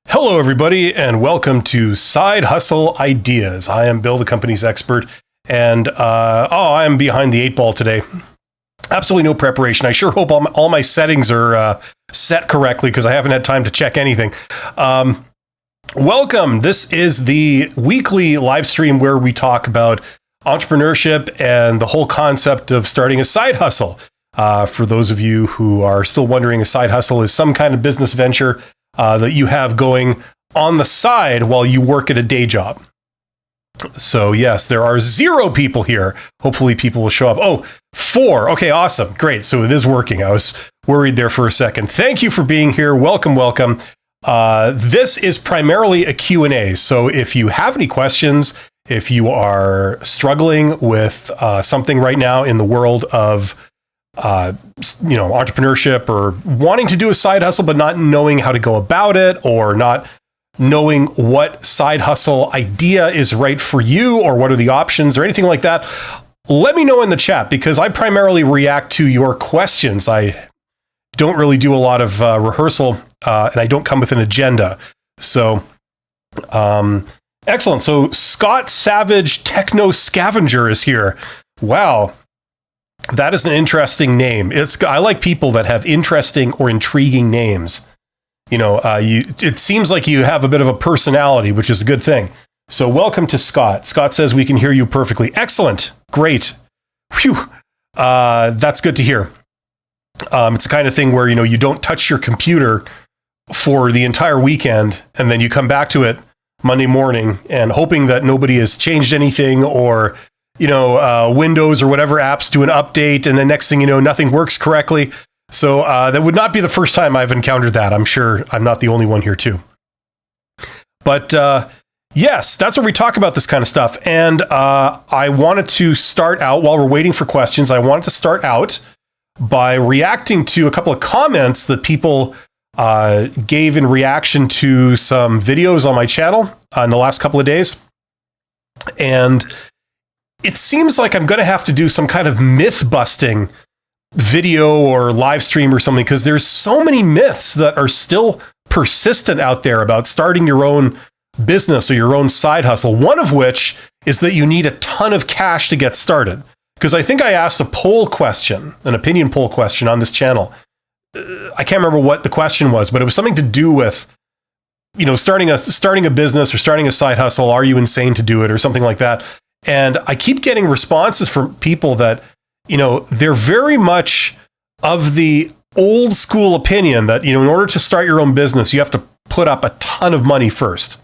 Hello, everybody, and welcome to Side Hustle Ideas. I am Bill, the company's expert, and I am behind the 8 ball today. Absolutely no preparation. I sure hope all my settings are set correctly because I haven't had time to check anything. Welcome. This is the weekly live stream where we talk about entrepreneurship and the whole concept of starting a side hustle. For those of you who are still wondering, a side hustle is some kind of business venture that you have going on the side while you work at a day job. So yes, there are 0 people here. Hopefully people will show up. Oh, 4. Okay, awesome. Great. So it is working. I was worried there for a second. Thank you for being here. Welcome, welcome. This is primarily a Q&A. So if you have any questions, if you are struggling with something right now in the world of entrepreneurship, or wanting to do a side hustle but not knowing how to go about it, or not knowing what side hustle idea is right for you, or what are the options or anything like that, let me know in the chat, because I primarily react to your questions. I don't really do a lot of rehearsal, and I don't come with an agenda. So excellent. So Scott Savage Techno Scavenger is here. Wow. That is an interesting name. I like people that have interesting or intriguing names. It seems like you have a bit of a personality, which is a good thing. So welcome to Scott. Scott says we can hear you perfectly. Excellent. Great. Phew. That's good to hear. It's the kind of thing where, you don't touch your computer for the entire weekend, and then you come back to it Monday morning and hoping that nobody has changed anything, or Windows or whatever apps do an update, and then next thing you know, nothing works correctly. So that would not be the first time I've encountered that. I'm sure I'm not the only one here too. But yes, that's where we talk about this kind of stuff. And I wanted to start out, while we're waiting for questions, I wanted to start out by reacting to a couple of comments that people gave in reaction to some videos on my channel in the last couple of days. And it seems like I'm going to have to do some kind of myth busting video or live stream or something, because there's so many myths that are still persistent out there about starting your own business or your own side hustle. One of which is that you need a ton of cash to get started. Because I think I asked a poll question, an opinion poll question on this channel. I can't remember what the question was, but it was something to do with, starting a business or starting a side hustle. Are you insane to do it, or something like that? And I keep getting responses from people that, they're very much of the old school opinion that, in order to start your own business, you have to put up a ton of money first.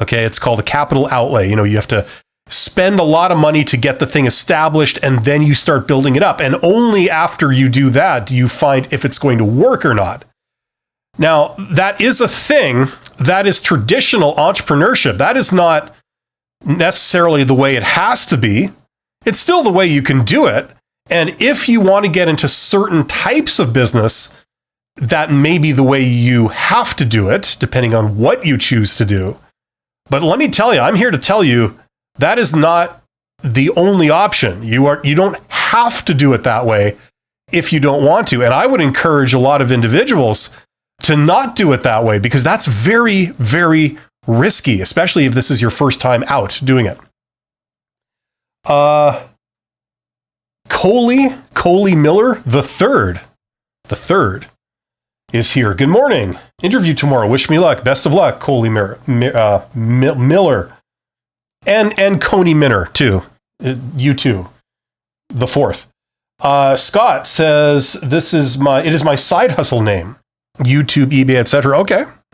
Okay. It's called a capital outlay. You have to spend a lot of money to get the thing established, and then you start building it up. And only after you do that do you find if it's going to work or not. Now, that is a thing. That is traditional entrepreneurship. That is not necessarily the way it has to be. It's still the way you can do it. And if you want to get into certain types of business, that may be the way you have to do it, depending on what you choose to do. But let me tell you, I'm here to tell you that is not the only option. You don't have to do it that way if you don't want to. And I would encourage a lot of individuals to not do it that way, because that's very, very risky, especially if this is your first time out doing it. Coley Miller the third is here. Good morning. Interview tomorrow. Wish me luck. Best of luck, Coley Miller. And Coney Minner too. You too. The 4th. Scott says it is my side hustle name. YouTube, eBay, etc.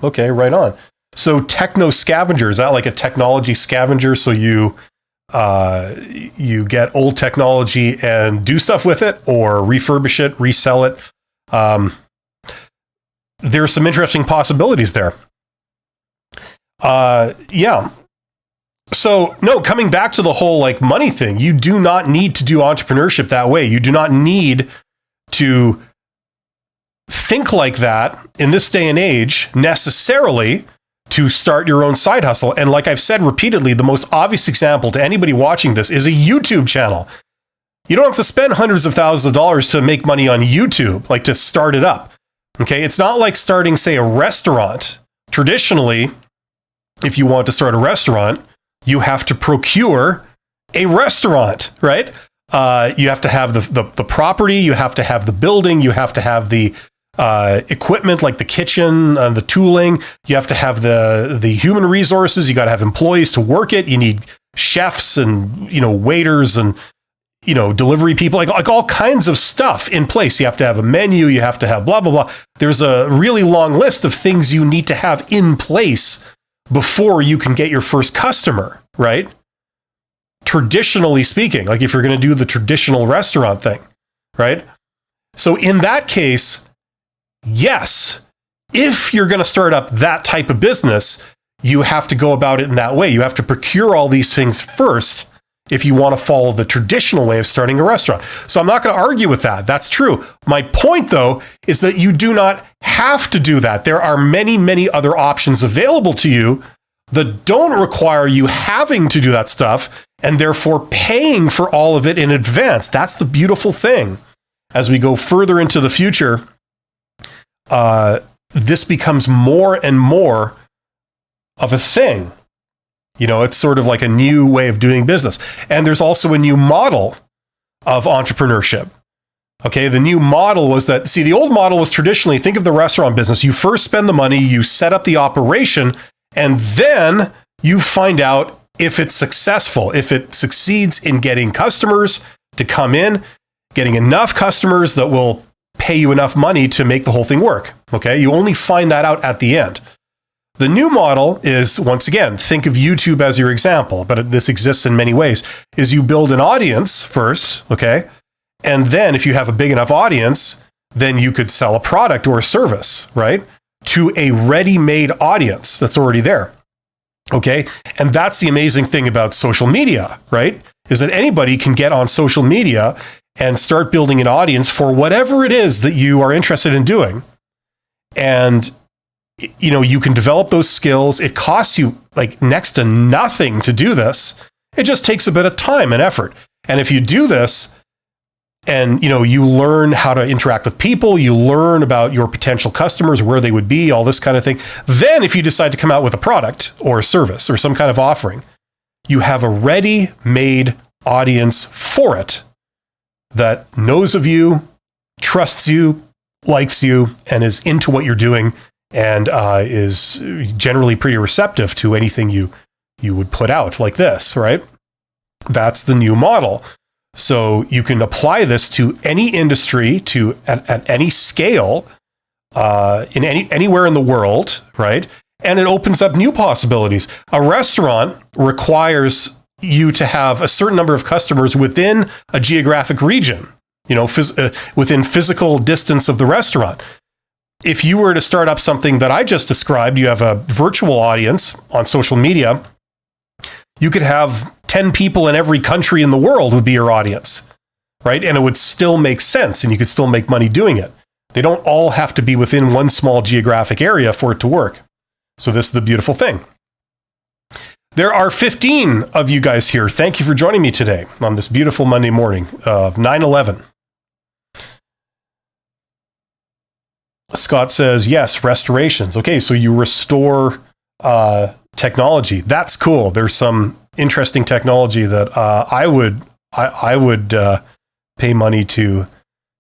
Okay, right on. So Techno Scavenger, is that like a technology scavenger? So you get old technology and do stuff with it, or refurbish it, resell it. There's some interesting possibilities there. Yeah. So no, coming back to the whole money thing, you do not need to do entrepreneurship that way. You do not need to think like that in this day and age necessarily to start your own side hustle. And like I've said repeatedly, the most obvious example to anybody watching this is a YouTube channel. You don't have to spend hundreds of thousands of dollars to make money on YouTube, to start it up. Okay. It's not like starting, say, a restaurant Traditionally, if you want to start a restaurant, you have to procure a restaurant, right? You have to have the property, you have to have the building, you have to have the equipment like the kitchen, the tooling. You have to have the human resources. You got to have employees to work it. You need chefs and waiters and delivery people, like all kinds of stuff in place. You have to have a menu. You have to have blah blah blah. There's a really long list of things you need to have in place before you can get your first customer, right? Traditionally speaking, like if you're going to do the traditional restaurant thing, right? So in that case, yes, if you're going to start up that type of business, you have to go about it in that way. You have to procure all these things first if you want to follow the traditional way of starting a restaurant. So I'm not going to argue with that. That's true. My point, though, is that you do not have to do that. There are many, many other options available to you that don't require you having to do that stuff and therefore paying for all of it in advance. That's the beautiful thing. As we go further into the future, this becomes more and more of a thing. It's sort of like a new way of doing business. And there's also a new model of entrepreneurship. Okay, the new model was that, the old model was traditionally, think of the restaurant business. You first spend the money, you set up the operation, and then you find out if it's successful, if it succeeds in getting customers to come in, getting enough customers that will pay you enough money to make the whole thing work. Okay, you only find that out at the end. The new model is, once again, think of YouTube as your example, but this exists in many ways, is you build an audience first, okay? And then if you have a big enough audience, then you could sell a product or a service, right? To a ready-made audience that's already there, okay? And that's the amazing thing about social media, right? Is that anybody can get on social media and start building an audience for whatever it is that you are interested in doing. And you can develop those skills. It costs you like next to nothing to do this. It just takes a bit of time and effort. And if you do this and, you learn how to interact with people, you learn about your potential customers, where they would be, all this kind of thing. Then if you decide to come out with a product or a service or some kind of offering, you have a ready-made audience for it that knows of you, trusts you, likes you, and is into what you're doing, and is generally pretty receptive to anything you would put out like this, right? That's the new model. So you can apply this to any industry, at any scale, in anywhere in the world, right? And it opens up new possibilities. A restaurant requires you to have a certain number of customers within a geographic region, within physical distance of the restaurant. If you were to start up something that I just described, you have a virtual audience on social media, you could have 10 people in every country in the world would be your audience, right? And it would still make sense and you could still make money doing it. They don't all have to be within one small geographic area for it to work. So this is the beautiful thing. There are 15 of you guys here. Thank you for joining me today on this beautiful Monday morning of 9/11. Scott says, yes, restorations. Okay, so you restore technology. That's cool. There's some interesting technology that I would pay money to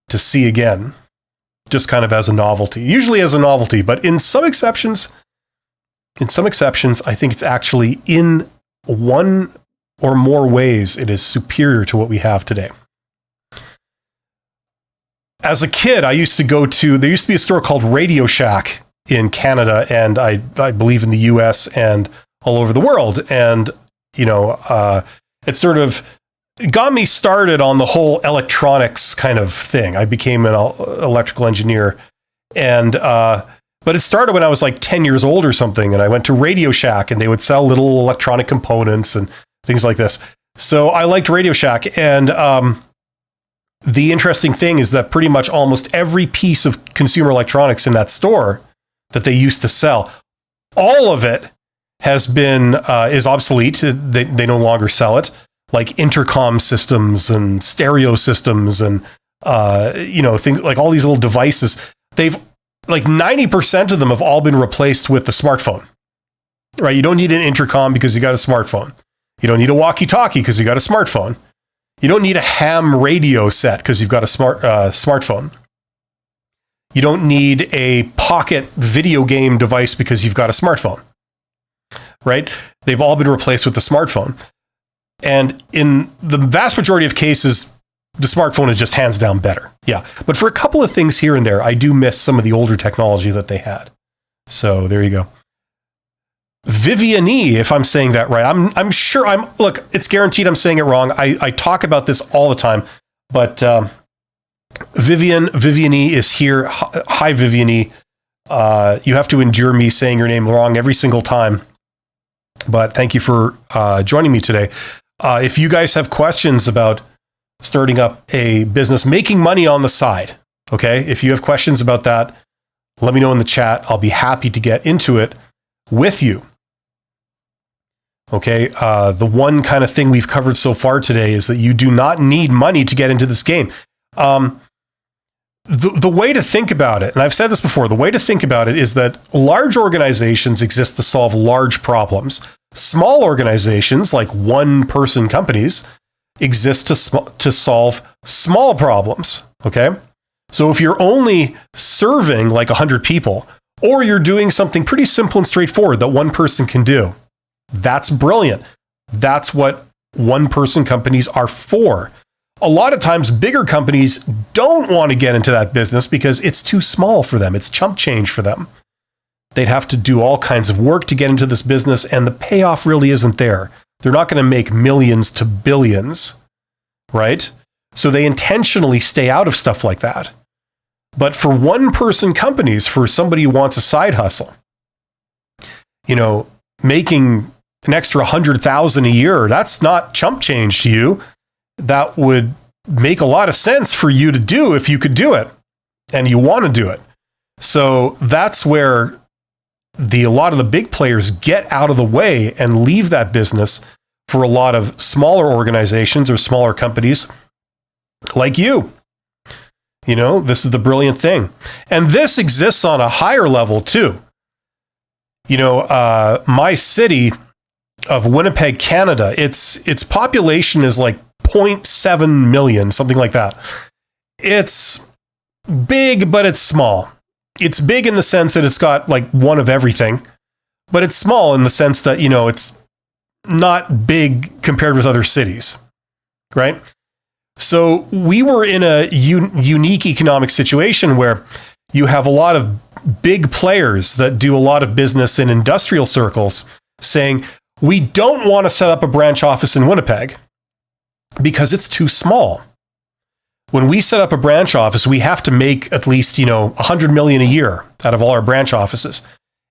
see again, just kind of as a novelty. Usually as a novelty, but in some exceptions, I think it's actually in one or more ways it is superior to what we have today. As a kid, there used to be a store called Radio Shack in Canada, and I believe in the US and all over the world. And, it sort of got me started on the whole electronics kind of thing. I became an electrical engineer, and, but it started when I was like 10 years old or something, and I went to Radio Shack, and they would sell little electronic components and things like this. So I liked Radio Shack, and, the interesting thing is that pretty much almost every piece of consumer electronics in that store that they used to sell, all of it has been is obsolete. They no longer sell it, like intercom systems and stereo systems and things like all these little devices. They've like 90% of them have all been replaced with the smartphone, right? You don't need an intercom because you got a smartphone. You don't need a walkie-talkie because you got a smartphone. You don't need a ham radio set because you've got a smartphone. You don't need a pocket video game device because you've got a smartphone, right? They've all been replaced with the smartphone. And in the vast majority of cases, the smartphone is just hands down better. Yeah. But for a couple of things here and there, I do miss some of the older technology that they had. So there you go. Viviani, if I'm saying that right. I'm sure look, it's guaranteed I'm saying it wrong. I talk about this all the time, but Viviani is here. Hi, Viviani. You have to endure me saying your name wrong every single time. But thank you for joining me today. If you guys have questions about starting up a business, making money on the side, okay? If you have questions about that, let me know in the chat. I'll be happy to get into it with you. Okay, the one kind of thing we've covered so far today is that you do not need money to get into this game. The way to think about it, and I've said this before, the way to think about it is that large organizations exist to solve large problems. Small organizations, like one-person companies, exist to solve small problems, okay? So if you're only serving like 100 people, or you're doing something pretty simple and straightforward that one person can do, that's brilliant. That's what one-person companies are for. A lot of times, bigger companies don't want to get into that business because it's too small for them. It's chump change for them. They'd have to do all kinds of work to get into this business, and the payoff really isn't there. They're not going to make millions to billions, right? So they intentionally stay out of stuff like that. But for one-person companies, for somebody who wants a side hustle, making an extra 100,000 a year, that's not chump change to you. That would make a lot of sense for you to do if you could do it and you want to do it. So that's where a lot of the big players get out of the way and leave that business for a lot of smaller organizations or smaller companies like you. This is the brilliant thing. And this exists on a higher level too. My city of Winnipeg, Canada, its population is like 0.7 million, something like that. It's big, but it's small. It's big in the sense that it's got like one of everything, but it's small in the sense that, it's not big compared with other cities, right? So we were in a unique economic situation where you have a lot of big players that do a lot of business in industrial circles saying, we don't want to set up a branch office in Winnipeg because it's too small. When we set up a branch office, we have to make at least, 100 million a year out of all our branch offices.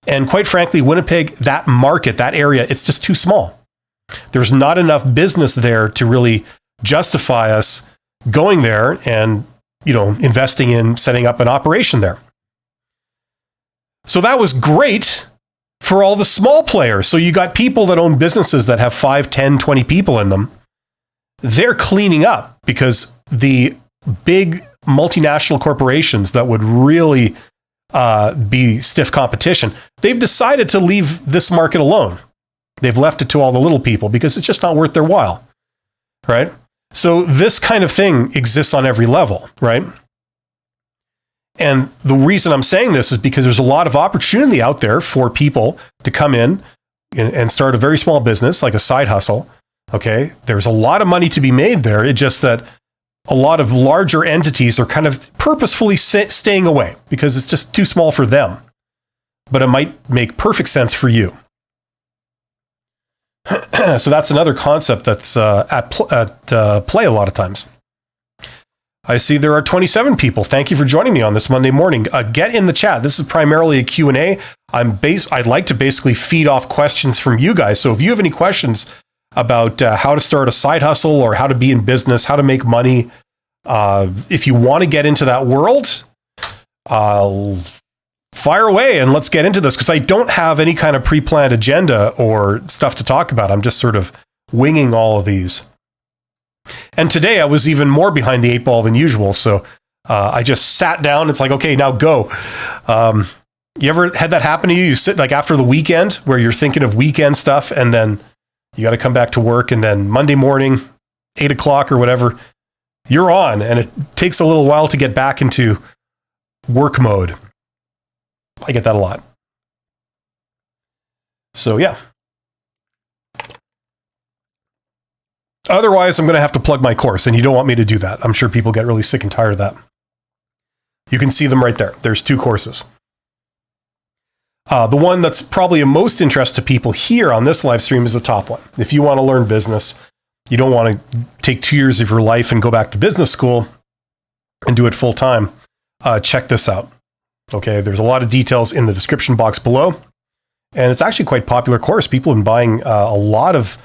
And quite frankly, Winnipeg, that market, that area, it's just too small. There's not enough business there to really justify us going there and, investing in setting up an operation there. So that was great for all the small players. So you got people that own businesses that have 5, 10, 20 people in them. They're cleaning up because the big multinational corporations that would really be stiff competition, they've decided to leave this market alone. They've left it to all the little people because it's just not worth their while, right? So this kind of thing exists on every level, right? And the reason I'm saying this is because there's a lot of opportunity out there for people to come in and start a very small business, like a side hustle. Okay, there's a lot of money to be made there. It's just that a lot of larger entities are kind of purposefully staying away because it's just too small for them. But it might make perfect sense for you. So that's another concept that's at play a lot of times. I see there are 27 people. Thank you for joining me on this Monday morning. Get in the chat. This is primarily a Q&A. I'd like to basically feed off questions from you guys. So if you have any questions about how to start a side hustle or how to be in business, how to make money, if you want to get into that world, fire away and let's get into this, because I don't have any kind of pre-planned agenda or stuff to talk about. I'm just sort of winging all of these. And today I was even more behind the eight ball than usual, so I just sat down. It's like, okay, now go. You ever had that happen to you? You sit like after the weekend where you're thinking of weekend stuff, and then you got to come back to work, and then Monday morning, 8 o'clock or whatever, you're on, and it takes a little while to get back into work mode. I get that a lot. So yeah. Otherwise, I'm going to have to plug my course, and you don't want me to do that. I'm sure people get really sick and tired of that. You can see them right there. There's 2 courses. The one that's probably of most interest to people here on this live stream is the top one. If you want to learn business, you don't want to take 2 years of your life and go back to business school and do it full time, check this out. Okay, there's a lot of details in the description box below, and it's actually quite a popular course. People have been buying a lot of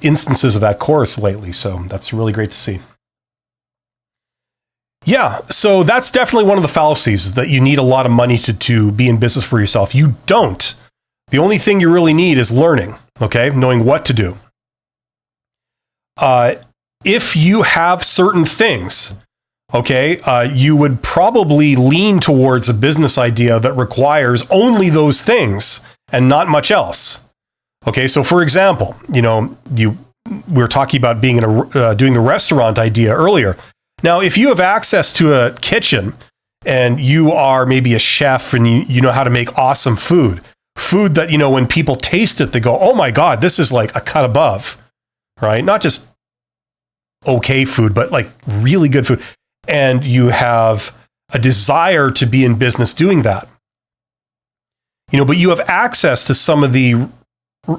instances of that course lately, so that's really great to see. Yeah, so that's definitely one of the fallacies, is that you need a lot of money to be in business for yourself. You don't. The only thing you really need is learning, okay? Knowing what to do. If you have certain things, okay, you would probably lean towards a business idea that requires only those things and not much else. Okay, so for example, we were talking about being doing the restaurant idea earlier. Now, if you have access to a kitchen and you are maybe a chef and you know how to make awesome food that, when people taste it, they go, oh my God, this is like a cut above, right? Not just okay food, but like really good food. And you have a desire to be in business doing that, but you have access to some of the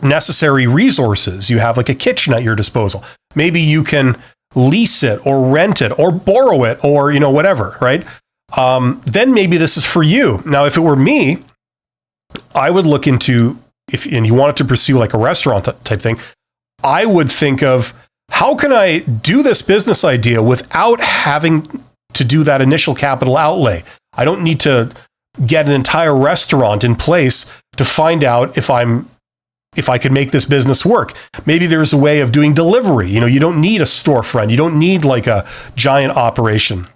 necessary resources. You have like a kitchen at your disposal. Maybe you can lease it or rent it or borrow it or, whatever, right? Then maybe this is for you. Now, if it were me, I would look into, and you wanted to pursue like a restaurant type thing, I would think of, how can I do this business idea without having to do that initial capital outlay? I don't need to get an entire restaurant in place to find out if I could make this business work. Maybe there's a way of doing delivery. You don't need a storefront. You don't need like a giant operation.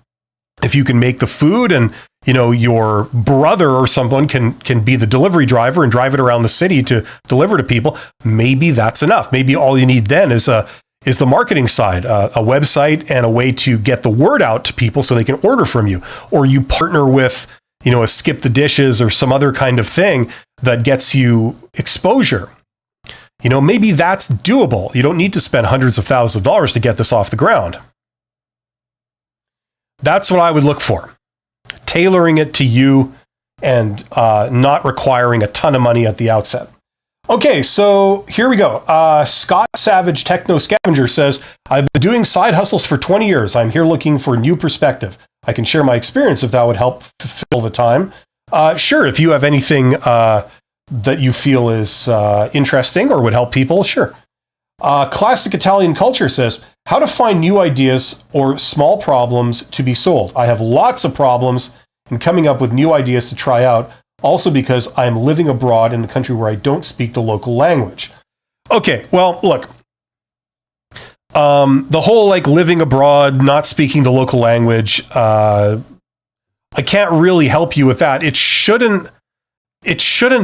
If you can make the food and, your brother or someone can be the delivery driver and drive it around the city to deliver to people, maybe that's enough. Maybe all you need then is the marketing side, a website and a way to get the word out to people so they can order from you. Or you partner with, a Skip the Dishes or some other kind of thing that gets you exposure. Maybe that's doable. You don't need to spend hundreds of thousands of dollars to get this off the ground. That's what I would look for. Tailoring it to you and not requiring a ton of money at the outset. Okay, so here we go. Scott Savage Techno Scavenger says, I've been doing side hustles for 20 years. I'm here looking for a new perspective. I can share my experience if that would help fill the time. Sure, if you have anything that you feel is interesting or would help people, sure. Classic Italian Culture says, how to find new ideas or small problems to be sold. I have lots of problems in coming up with new ideas to try out, also because I'm living abroad in a country where I don't speak the local language. Okay, well, look, the whole like living abroad, not speaking the local language, I can't really help you with that. It shouldn't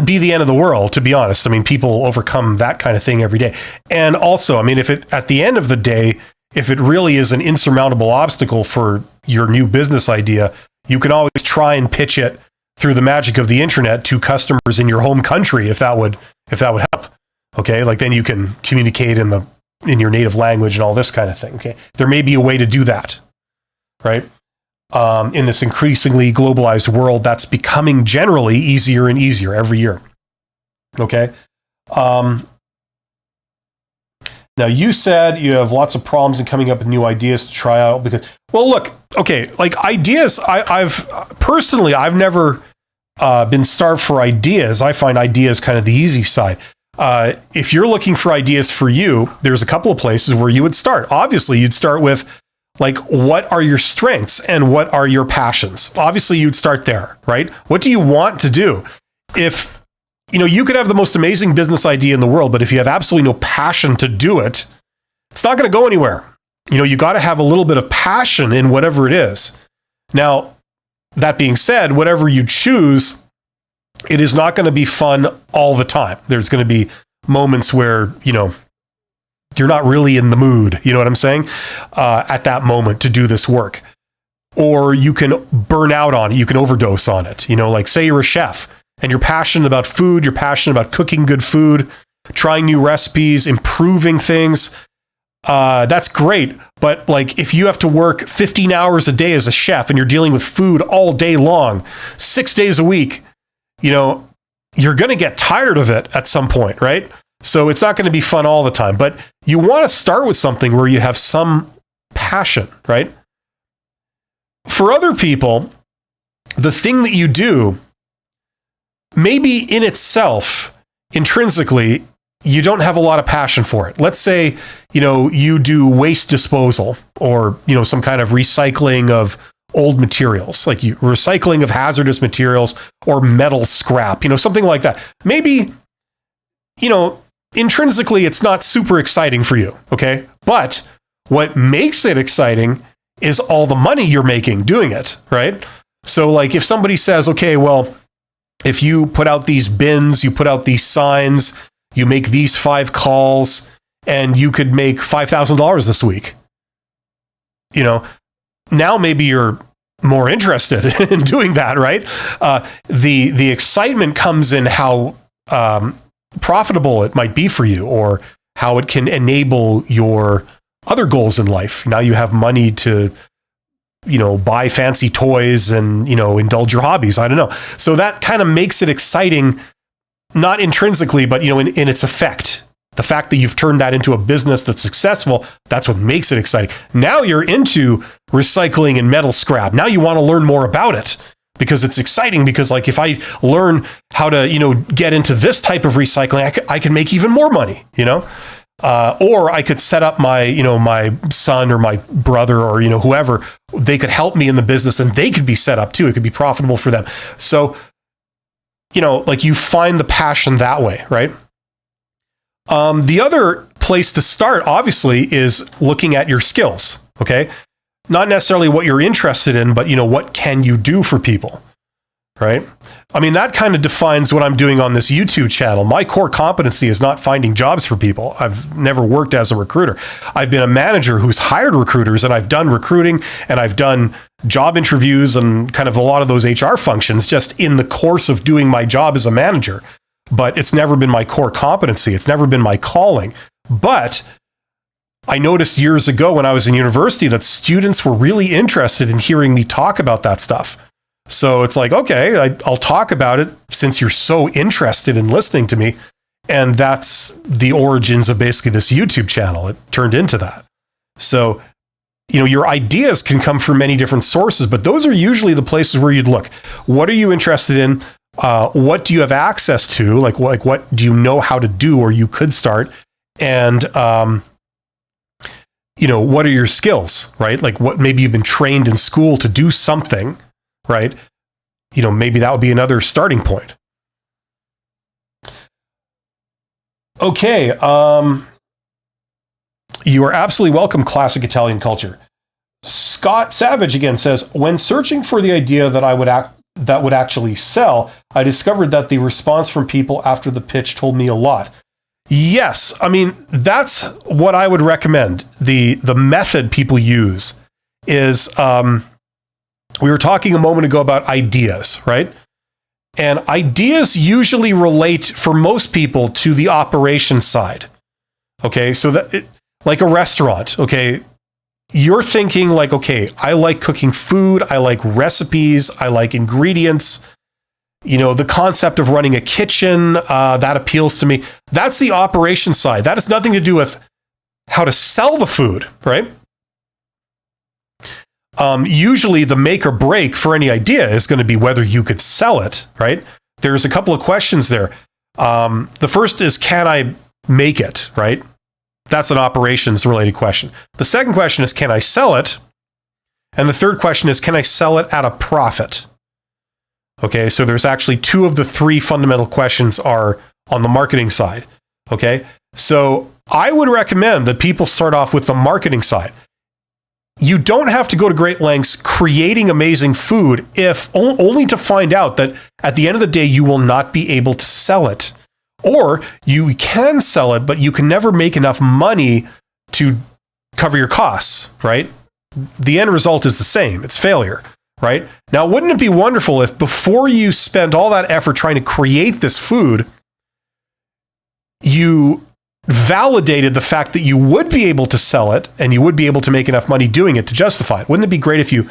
be the end of the world, to be honest. I mean, people overcome that kind of thing every day. And also, I mean, at the end of the day, if it really is an insurmountable obstacle for your new business idea, you can always try and pitch it through the magic of the internet to customers in your home country, if that would help. Okay, like then you can communicate in your native language and all this kind of thing. Okay, there may be a way to do that, right? In this increasingly globalized world, that's becoming generally easier and easier every year. Okay. Now, you said you have lots of problems in coming up with new ideas to try out because, well, look, okay, like ideas, I've never been starved for ideas. I find ideas kind of the easy side. If you're looking for ideas for you, there's a couple of places where you would start. Obviously, you'd start with, like, what are your strengths and what are your passions? Obviously, you'd start there, right? What do you want to do? If, you could have the most amazing business idea in the world, but if you have absolutely no passion to do it, it's not going to go anywhere. You got to have a little bit of passion in whatever it is. Now, that being said, whatever you choose, it is not going to be fun all the time. There's going to be moments where, you're not really in the mood, you know what I'm saying, at that moment to do this work. Or you can burn out on it, you can overdose on it. Like say you're a chef and you're passionate about food, you're passionate about cooking good food, trying new recipes, improving things. That's great. But like if you have to work 15 hours a day as a chef and you're dealing with food all day long, 6 days a week, you're going to get tired of it at some point, right? So it's not going to be fun all the time, but you want to start with something where you have some passion, right? For other people, the thing that you do, maybe in itself, intrinsically, you don't have a lot of passion for it. Let's say, you do waste disposal or, some kind of recycling of old materials, like recycling of hazardous materials or metal scrap, something like that. Maybe, intrinsically, it's not super exciting for you, okay? But what makes it exciting is all the money you're making doing it, right? So like if somebody says, okay, well, if you put out these bins, you put out these signs, you make these 5 calls, and you could make $5,000 this week, now maybe you're more interested in doing that, right? The excitement comes in how profitable it might be for you, or how it can enable your other goals in life. Now you have money to, buy fancy toys and, indulge your hobbies. I don't know. So that kind of makes it exciting, not intrinsically, but, in its effect. The fact that you've turned that into a business that's successful, that's what makes it exciting. Now you're into recycling and metal scrap. Now you want to learn more about it because it's exciting, because like if I learn how to, get into this type of recycling, I can make even more money, or I could set up my, my son or my brother or, whoever, they could help me in the business and they could be set up too. It could be profitable for them. So, like you find the passion that way, right? The other place to start, obviously, is looking at your skills, okay? Not necessarily what you're interested in, but, what can you do for people, right? I mean, that kind of defines what I'm doing on this YouTube channel. My core competency is not finding jobs for people. I've never worked as a recruiter. I've been a manager who's hired recruiters, and I've done recruiting, and I've done job interviews and kind of a lot of those HR functions just in the course of doing my job as a manager. But it's never been my core competency. It's never been my calling. But I noticed years ago when I was in university that students were really interested in hearing me talk about that stuff. So it's like, okay, I'll talk about it since you're so interested in listening to me. And that's the origins of basically this YouTube channel. It turned into that. So, your ideas can come from many different sources, but those are usually the places where you'd look. What are you interested in? What do you have access to? Like what do you know how to do, or you could start? And, what are your skills, right? Like what, maybe you've been trained in school to do something, right? Maybe that would be another starting point. Okay. You are absolutely welcome, Classic Italian Culture. Scott Savage again says, when searching for the idea that would actually sell, I discovered that the response from people after the pitch told me a lot. Yes, I mean, that's what I would recommend. The method people use is, we were talking a moment ago about ideas, right? And ideas usually relate for most people to the operation side. Okay, so like a restaurant, okay, you're thinking like, okay, I like cooking food, I like recipes, I like ingredients, the concept of running a kitchen, that appeals to me. That's the operation side. That has nothing to do with how to sell the food, right? Usually the make or break for any idea is going to be whether you could sell it, right? There's a couple of questions there. The first is, can I make it, right? That's an operations related question. The second question is, can I sell it? And the third question is, can I sell it at a profit? Okay, so there's actually 2 of the 3 fundamental questions are on the marketing side. Okay, so I would recommend that people start off with the marketing side. you don't have to go to great lengths creating amazing food if only to find out that at the end of the day, you will not be able to sell it. Or you can sell it, but you can never make enough money to cover your costs, right? The end result is the same. It's failure, right? Now, wouldn't it be wonderful if before you spent all that effort trying to create this food, you validated the fact that you would be able to sell it and you would be able to make enough money doing it to justify it? Wouldn't it be great if you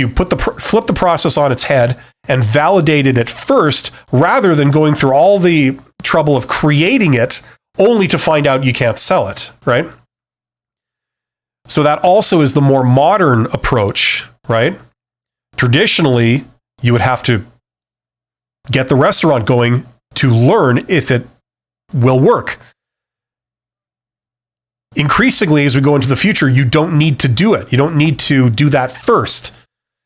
flip the process on its head and validated it first, rather than going through all the trouble of creating it only to find out you can't sell it, right? So that also is the more modern approach, right? Traditionally, you would have to get the restaurant going to learn if it will work. Increasingly, as we go into the future, you don't need to do it. You don't need to do that first.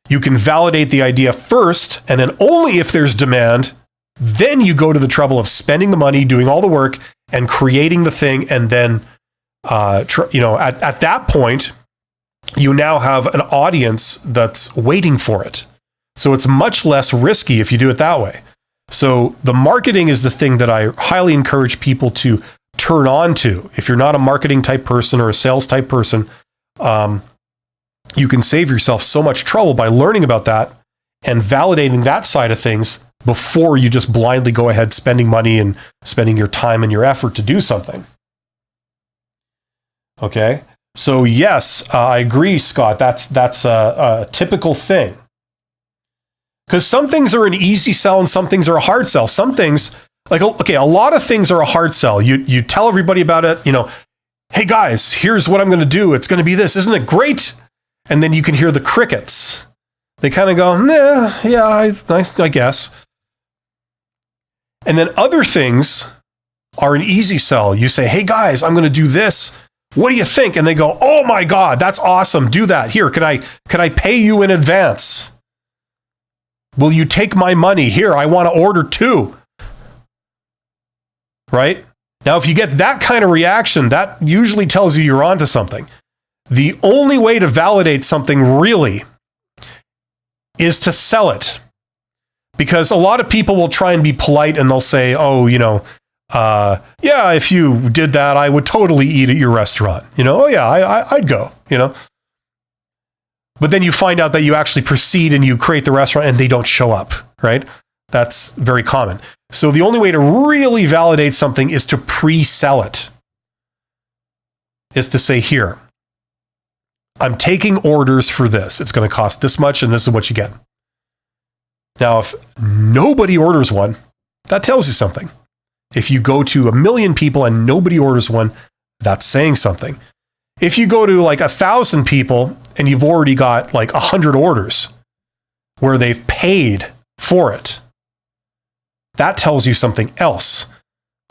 You can validate the idea first, and then only if there's demand, then you go to the trouble of spending the money, doing all the work, and creating the thing. And then, at that point, you now have an audience that's waiting for it. So it's much less risky if you do it that way. So the marketing is the thing that I highly encourage people to turn on to. If you're not a marketing type person or a sales type person, you can save yourself so much trouble by learning about that and validating that side of things before you just blindly go ahead spending money and spending your time and your effort to do something. Okay, so yes, I agree, Scott. That's a typical thing. Because some things are an easy sell and some things are a hard sell. Some things, a lot of things are a hard sell. You tell everybody about it, hey guys, here's what I'm going to do. It's going to be this. Isn't it great? And then you can hear the crickets. They kind of go, nah, yeah, nice, I guess. And then other things are an easy sell. You say, hey guys, I'm going to do this. What do you think? And they go, oh my God, that's awesome. Do that. Here, can I pay you in advance? Will you take my money? Here, I want to order 2. Right? Now, if you get that kind of reaction, that usually tells you you're onto something. The only way to validate something really is to sell it. Because a lot of people will try and be polite and they'll say, oh, yeah, if you did that, I would totally eat at your restaurant. Oh yeah, I'd go, But then you find out that you actually proceed and you create the restaurant and they don't show up, right? That's very common. So the only way to really validate something is to pre-sell it. Is to say, here, I'm taking orders for this. It's going to cost this much and this is what you get. Now, if nobody orders one, that tells you something. If you go to 1 million people and nobody orders one, that's saying something. If you go to 1,000 people and you've already got 100 orders where they've paid for it, that tells you something else.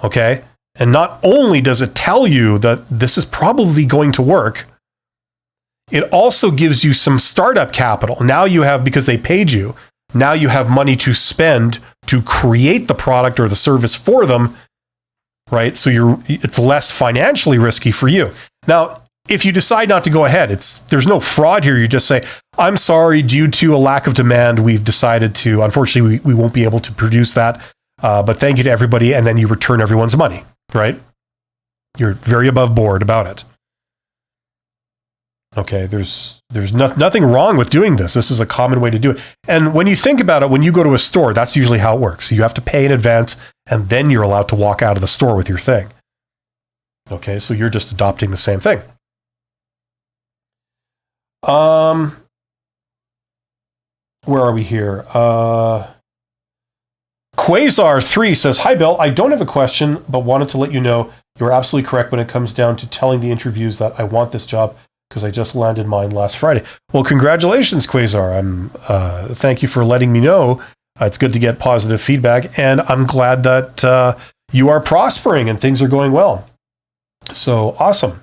Okay? And not only does it tell you that this is probably going to work, it also gives you some startup capital. Now you have, because they paid you, now you have money to spend to create the product or the service for them, right? So it's less financially risky for you. Now, if you decide not to go ahead, there's no fraud here. You just say, I'm sorry, due to a lack of demand, we've decided to, unfortunately, we won't be able to produce that. But thank you to everybody. And then you return everyone's money, right? You're very above board about it. Okay, there's nothing wrong with doing this. This is a common way to do it. And when you think about it, when you go to a store, that's usually how it works. You have to pay in advance, and then you're allowed to walk out of the store with your thing. Okay, so you're just adopting the same thing. Where are we here? Quasar3 says, hi, Bill. I don't have a question, but wanted to let you know you're absolutely correct when it comes down to telling the interviews that I want this job because I just landed mine last Friday. Well, congratulations, Quasar. Thank you for letting me know. It's good to get positive feedback, and I'm glad that you are prospering and things are going well. So awesome.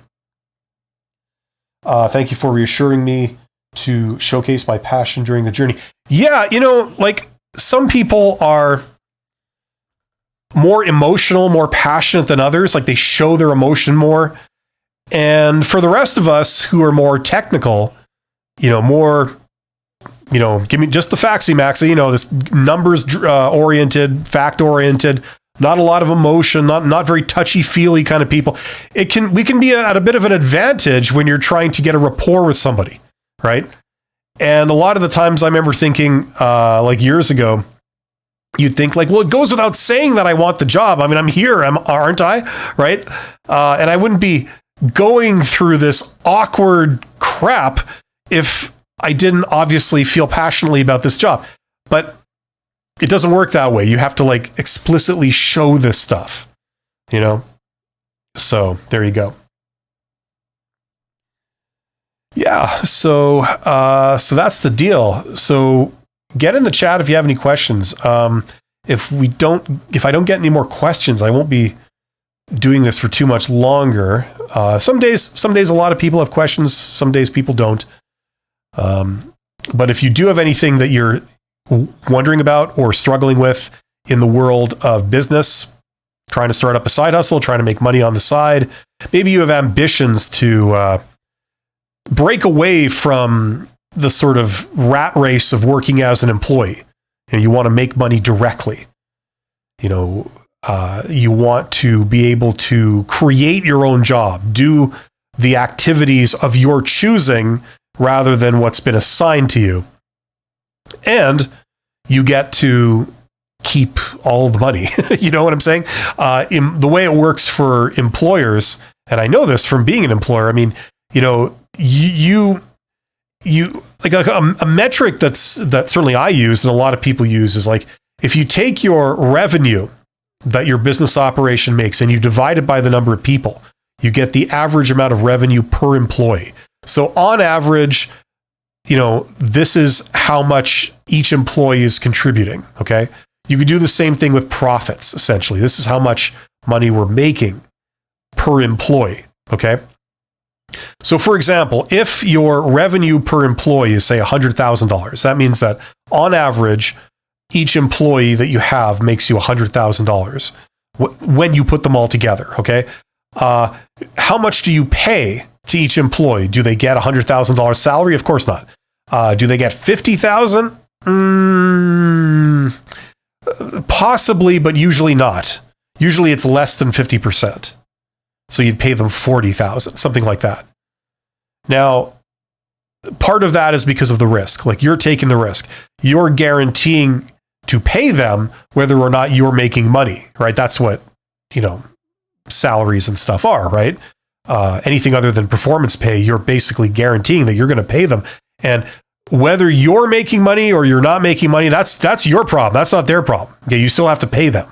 Thank you for reassuring me to showcase my passion during the journey. Yeah, some people are more emotional, more passionate than others. They show their emotion more. And for the rest of us who are more technical, more, give me just the faxy maxy, this numbers oriented, fact oriented, not a lot of emotion, not very touchy feely kind of people. We can be at a bit of an advantage when you're trying to get a rapport with somebody, right? And a lot of the times I remember thinking, like years ago, you'd think like, well, it goes without saying that I want the job. I mean, I'm here, aren't I? Right? And I wouldn't be going through this awkward crap if I didn't obviously feel passionately about this job. But it doesn't work that way. You have to like explicitly show this stuff, So there you go. Yeah. So that's the deal. So get in the chat if you have any questions. If I don't get any more questions, I won't be doing this for too much longer. Some days a lot of people have questions. Some days people don't. But if you do have anything that you're wondering about or struggling with in the world of business, trying to start up a side hustle, trying to make money on the side, maybe you have ambitions to break away from the sort of rat race of working as an employee. You want to make money directly. You want to be able to create your own job, do the activities of your choosing rather than what's been assigned to you. And you get to keep all the money. You know what I'm saying? The way it works for employers, and I know this from being an employer, I mean, you like a metric that certainly I use and a lot of people use is like, if you take your revenue that your business operation makes and you divide it by the number of people, you get the average amount of revenue per employee. So on average, this is how much each employee is contributing. Okay. You could do the same thing with profits. Essentially, this is how much money we're making per employee. Okay. So for example, if your revenue per employee is say $100,000, that means that on average, each employee that you have makes you $100,000 when you put them all together. Okay. How much do you pay to each employee? Do they get $100,000 salary? Of course not. Do they get $50,000? Possibly, but usually not. Usually it's less than 50%. So you'd pay them $40,000, something like that. Now, part of that is because of the risk. Like you're taking the risk. You're guaranteeing to pay them whether or not you're making money, right? That's what, salaries and stuff are, right? Anything other than performance pay, you're basically guaranteeing that you're going to pay them. And whether you're making money or you're not making money, that's your problem. That's not their problem. Okay, you still have to pay them,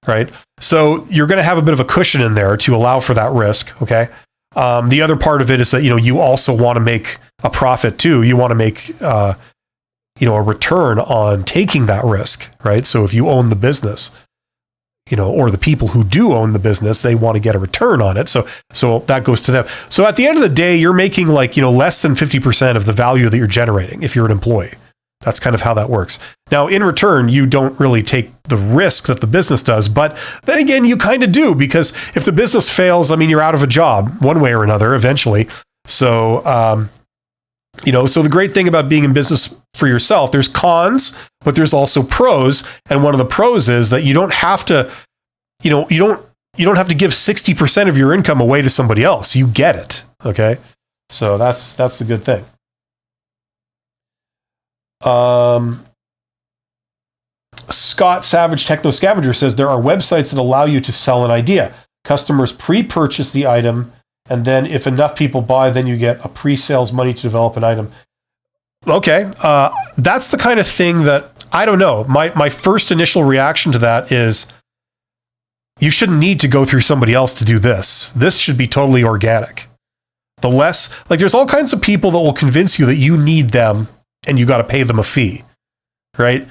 right? So you're going to have a bit of a cushion in there to allow for that risk. Okay. The other part of it is that, you also want to make a profit too. You want to make, a return on taking that risk, right? So if you own the business, or the people who do own the business, they want to get a return on it. So that goes to them. So at the end of the day, you're making less than 50% of the value that you're generating if you're an employee. That's kind of how that works. Now, in return, you don't really take the risk that the business does, but then again, you kind of do, because if the business fails, I mean, you're out of a job one way or another eventually. So, so the great thing about being in business for yourself, there's cons, but there's also pros. And one of the pros is that you don't have to, you don't have to give 60% of your income away to somebody else. You get it. Okay. So that's the good thing. Scott Savage Techno Scavenger says there are websites that allow you to sell an idea. Customers pre-purchase the item, and then if enough people buy, then you get a pre-sales money to develop an item. Okay, that's the kind of thing that, I don't know. My first initial reaction to that is, you shouldn't need to go through somebody else to do this. This should be totally organic. There's all kinds of people that will convince you that you need them and you got to pay them a fee, right?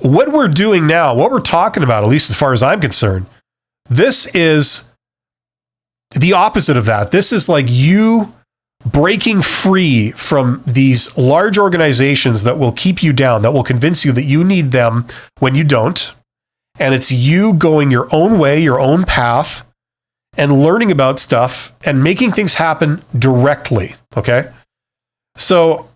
What we're doing now, what we're talking about, at least as far as I'm concerned, this is the opposite of that. This is like you breaking free from these large organizations that will keep you down, that will convince you that you need them when you don't. And it's you going your own way, your own path, and learning about stuff and making things happen directly. Okay. So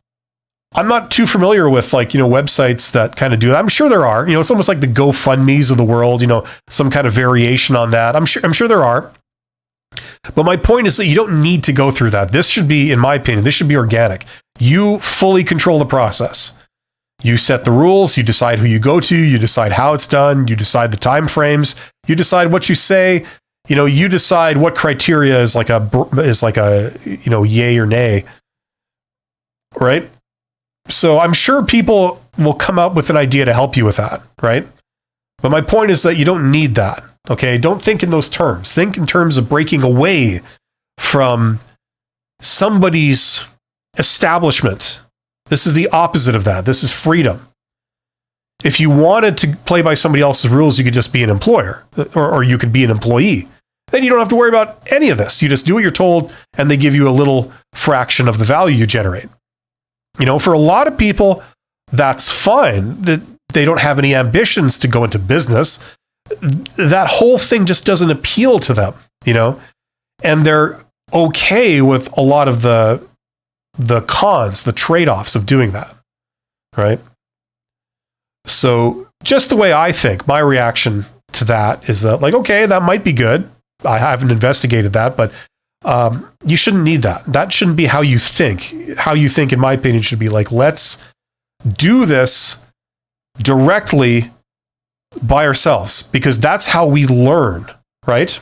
I'm not too familiar with websites that kind of do that. I'm sure there are, it's almost like the GoFundMe's of the world, some kind of variation on that. I'm sure there are. But my point is that you don't need to go through that. This should be, in my opinion, this should be organic. You fully control the process. You set the rules, you decide who you go to, you decide how it's done, you decide the time frames, you decide what you say, you decide what criteria is like a yay or nay. Right? So I'm sure people will come up with an idea to help you with that, right? But my point is that you don't need that. Okay, don't think in those terms. Think in terms of breaking away from somebody's establishment. This is the opposite of that. This is freedom. If you wanted to play by somebody else's rules, you could just be an employer, or you could be an employee. Then you don't have to worry about any of this. You just do what you're told, and they give you a little fraction of the value you generate. For a lot of people, that's fine. That they don't have any ambitions to go into business. That whole thing just doesn't appeal to them, and they're okay with a lot of the cons, the trade-offs of doing that, right? So just the way I think, my reaction to that is that okay, that might be good. I haven't investigated that, but you shouldn't need that. That shouldn't be how you think. How you think, in my opinion, should be let's do this directly by ourselves, because that's how we learn, right?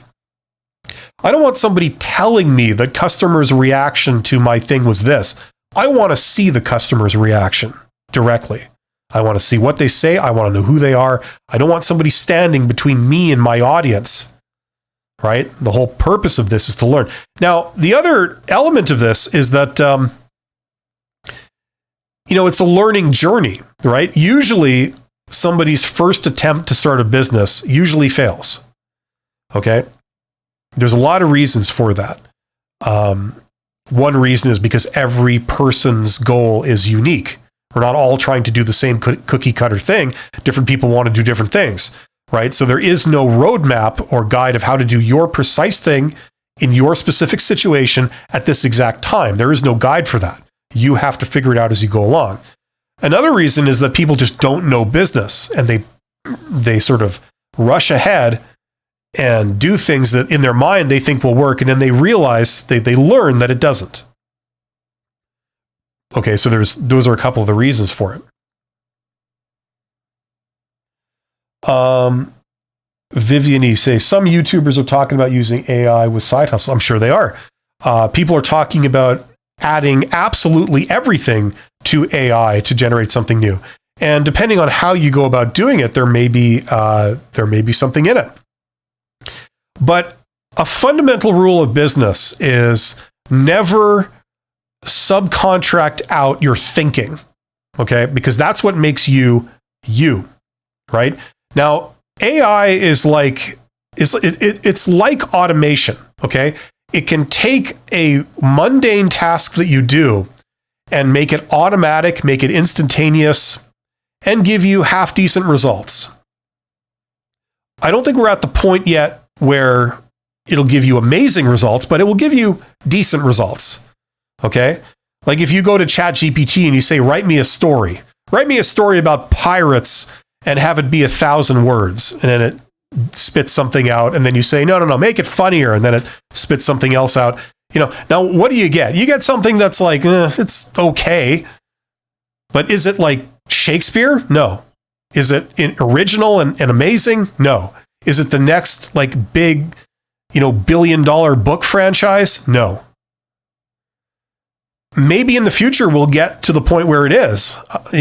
I don't want somebody telling me the customer's reaction to my thing was this. I want to see the customer's reaction directly. I want to see what they say. I want to know who they are. I don't want somebody standing between me and my audience, right? The whole purpose of this is to learn. Now, the other element of this is that, it's a learning journey, right? Usually, somebody's first attempt to start a business usually fails. Okay? There's a lot of reasons for that. One reason is because every person's goal is unique. We're not all trying to do the same cookie cutter thing. Different people want to do different things, right? So there is no roadmap or guide of how to do your precise thing in your specific situation at this exact time. There is no guide for that. You have to figure it out as you go along. Another reason is that people just don't know business, and they sort of rush ahead and do things that in their mind they think will work, and then they realize they learn that it doesn't. Okay, so those are a couple of the reasons for it. Vivian says some YouTubers are talking about using AI with side hustle. I'm sure they are. People are talking about adding absolutely everything to AI to generate something new. And depending on how you go about doing it, there may be something in it. But a fundamental rule of business is never subcontract out your thinking, okay? Because that's what makes you, right? Now, AI is it's like automation, okay? It can take a mundane task that you do and make it automatic, make it instantaneous, and give you half-decent results. I don't think we're at the point yet where it'll give you amazing results, but it will give you decent results, okay? Like if you go to ChatGPT and you say, write me a story about pirates and have it be 1,000 words, and then it spits something out, and then you say, no, make it funnier, and then it spits something else out. Now what do you get? You get something that's it's okay, but is it like Shakespeare? No. Is it original and amazing? No. Is it the next big, billion-dollar book franchise? No. Maybe in the future we'll get to the point where it is. Who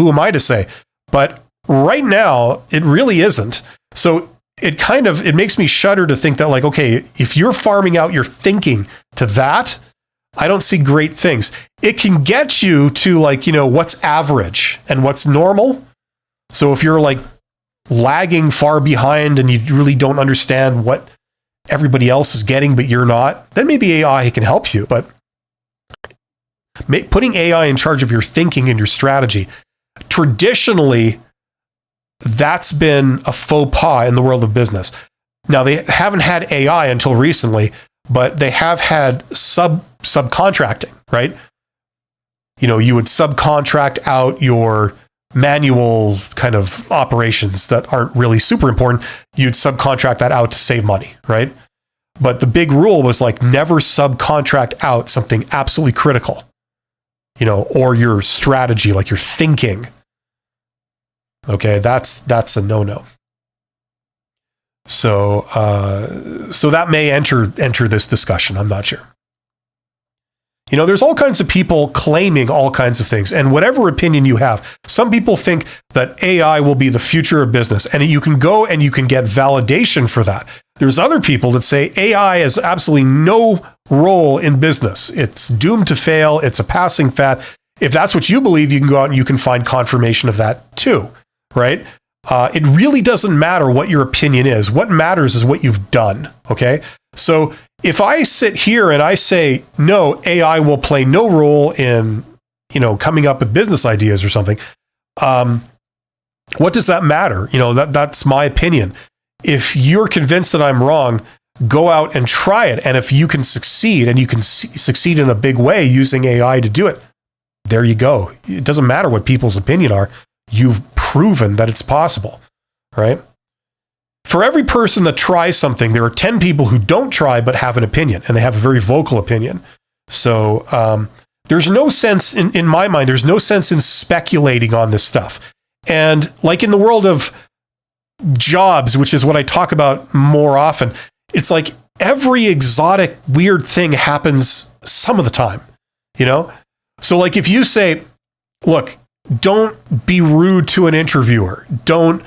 am I to say? But right now, it really isn't. So it makes me shudder to think that okay, if you're farming out your thinking to that, I don't see great things. It can get you to what's average and what's normal. So if you're lagging far behind and you really don't understand what everybody else is getting, but you're not, then maybe AI can help you. But putting AI in charge of your thinking and your strategy, traditionally, that's been a faux pas in the world of business. Now, they haven't had AI until recently, but they have had subcontracting, right? You know, you would subcontract out your manual kind of operations that aren't really super important. You'd subcontract that out to save money, right? But the big rule was like never subcontract out something absolutely critical, you know, or your strategy, like your thinking. Okay, that's a no-no. So that may enter this discussion. I'm not sure. You know, there's all kinds of people claiming all kinds of things, and whatever opinion you have, some people think that AI will be the future of business, and you can go and you can get validation for that. There's other people that say AI has absolutely no role in business. It's doomed to fail. It's a passing fad. If that's what you believe, you can go out and you can find confirmation of that too, right? It really doesn't matter what your opinion is. What matters is what you've done, okay? So if I sit here and I say, no, AI will play no role in, you know, coming up with business ideas or something, what does that matter? You know, that's my opinion. If you're convinced that I'm wrong, go out and try it. And if you can succeed, and you can succeed in a big way using AI to do it, there you go. It doesn't matter what people's opinion are. You've proven that it's possible, right? For every person that tries something, there are 10 people who don't try but have an opinion, and they have a very vocal opinion. So there's no sense, in my mind, there's no sense in speculating on this stuff. And like in the world of jobs, which is what I talk about more often, it's like every exotic, weird thing happens some of the time, you know? So like if you say, look, don't be rude to an interviewer. Don't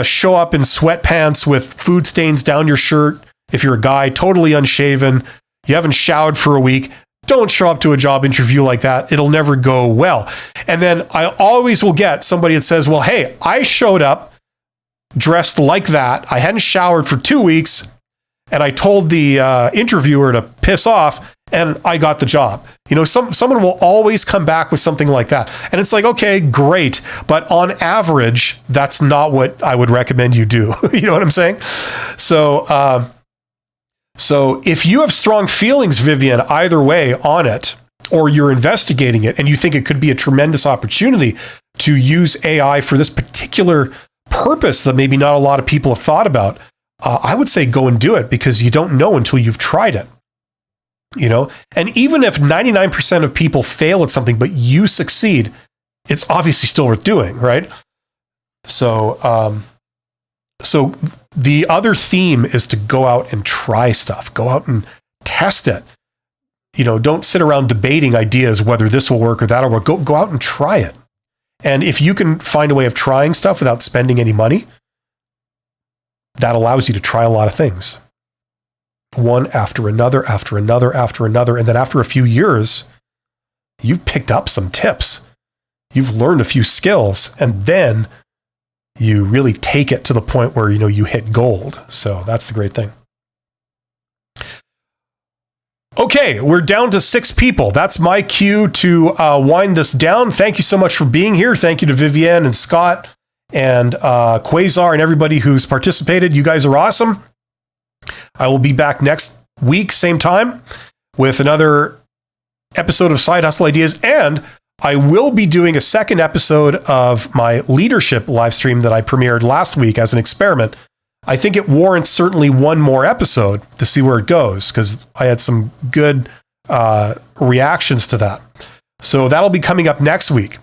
show up in sweatpants with food stains down your shirt. If you're a guy, totally unshaven, you haven't showered for a week, don't show up to a job interview like that. It'll never go well. And then I always will get somebody that says, well, hey, I showed up dressed like that. I hadn't showered for 2 weeks, and I told the interviewer to piss off, and I got the job. You know, someone will always come back with something like that. And it's like, okay, great. But on average, that's not what I would recommend you do. You know what I'm saying? So, so if you have strong feelings, Vivian, either way on it, or you're investigating it and you think it could be a tremendous opportunity to use AI for this particular purpose that maybe not a lot of people have thought about, I would say go and do it, because you don't know until you've tried it. You know, and even if 99% of people fail at something, but you succeed, it's obviously still worth doing, right? So, so the other theme is to go out and try stuff, go out and test it. You know, don't sit around debating ideas, whether this will work or that'll work. Go out and try it. And if you can find a way of trying stuff without spending any money, that allows you to try a lot of things. One after another, after another, after another. And then after a few years, you've picked up some tips. You've learned a few skills, and then you really take it to the point where, you know, you hit gold. So that's the great thing. Okay, we're down to 6 people. That's my cue to wind this down. Thank you so much for being here. Thank you to Vivienne and Scott and Quasar and everybody who's participated. You guys are awesome. I will be back next week, same time, with another episode of Side Hustle Ideas, and I will be doing a second episode of my leadership live stream that I premiered last week as an experiment. I think it warrants certainly one more episode to see where it goes, because I had some good reactions to that. So that'll be coming up next week.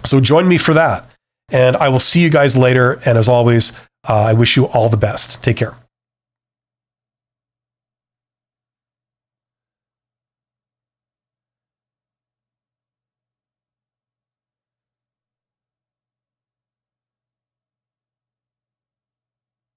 So join me for that, and I will see you guys later. And as always, I wish you all the best. Take care.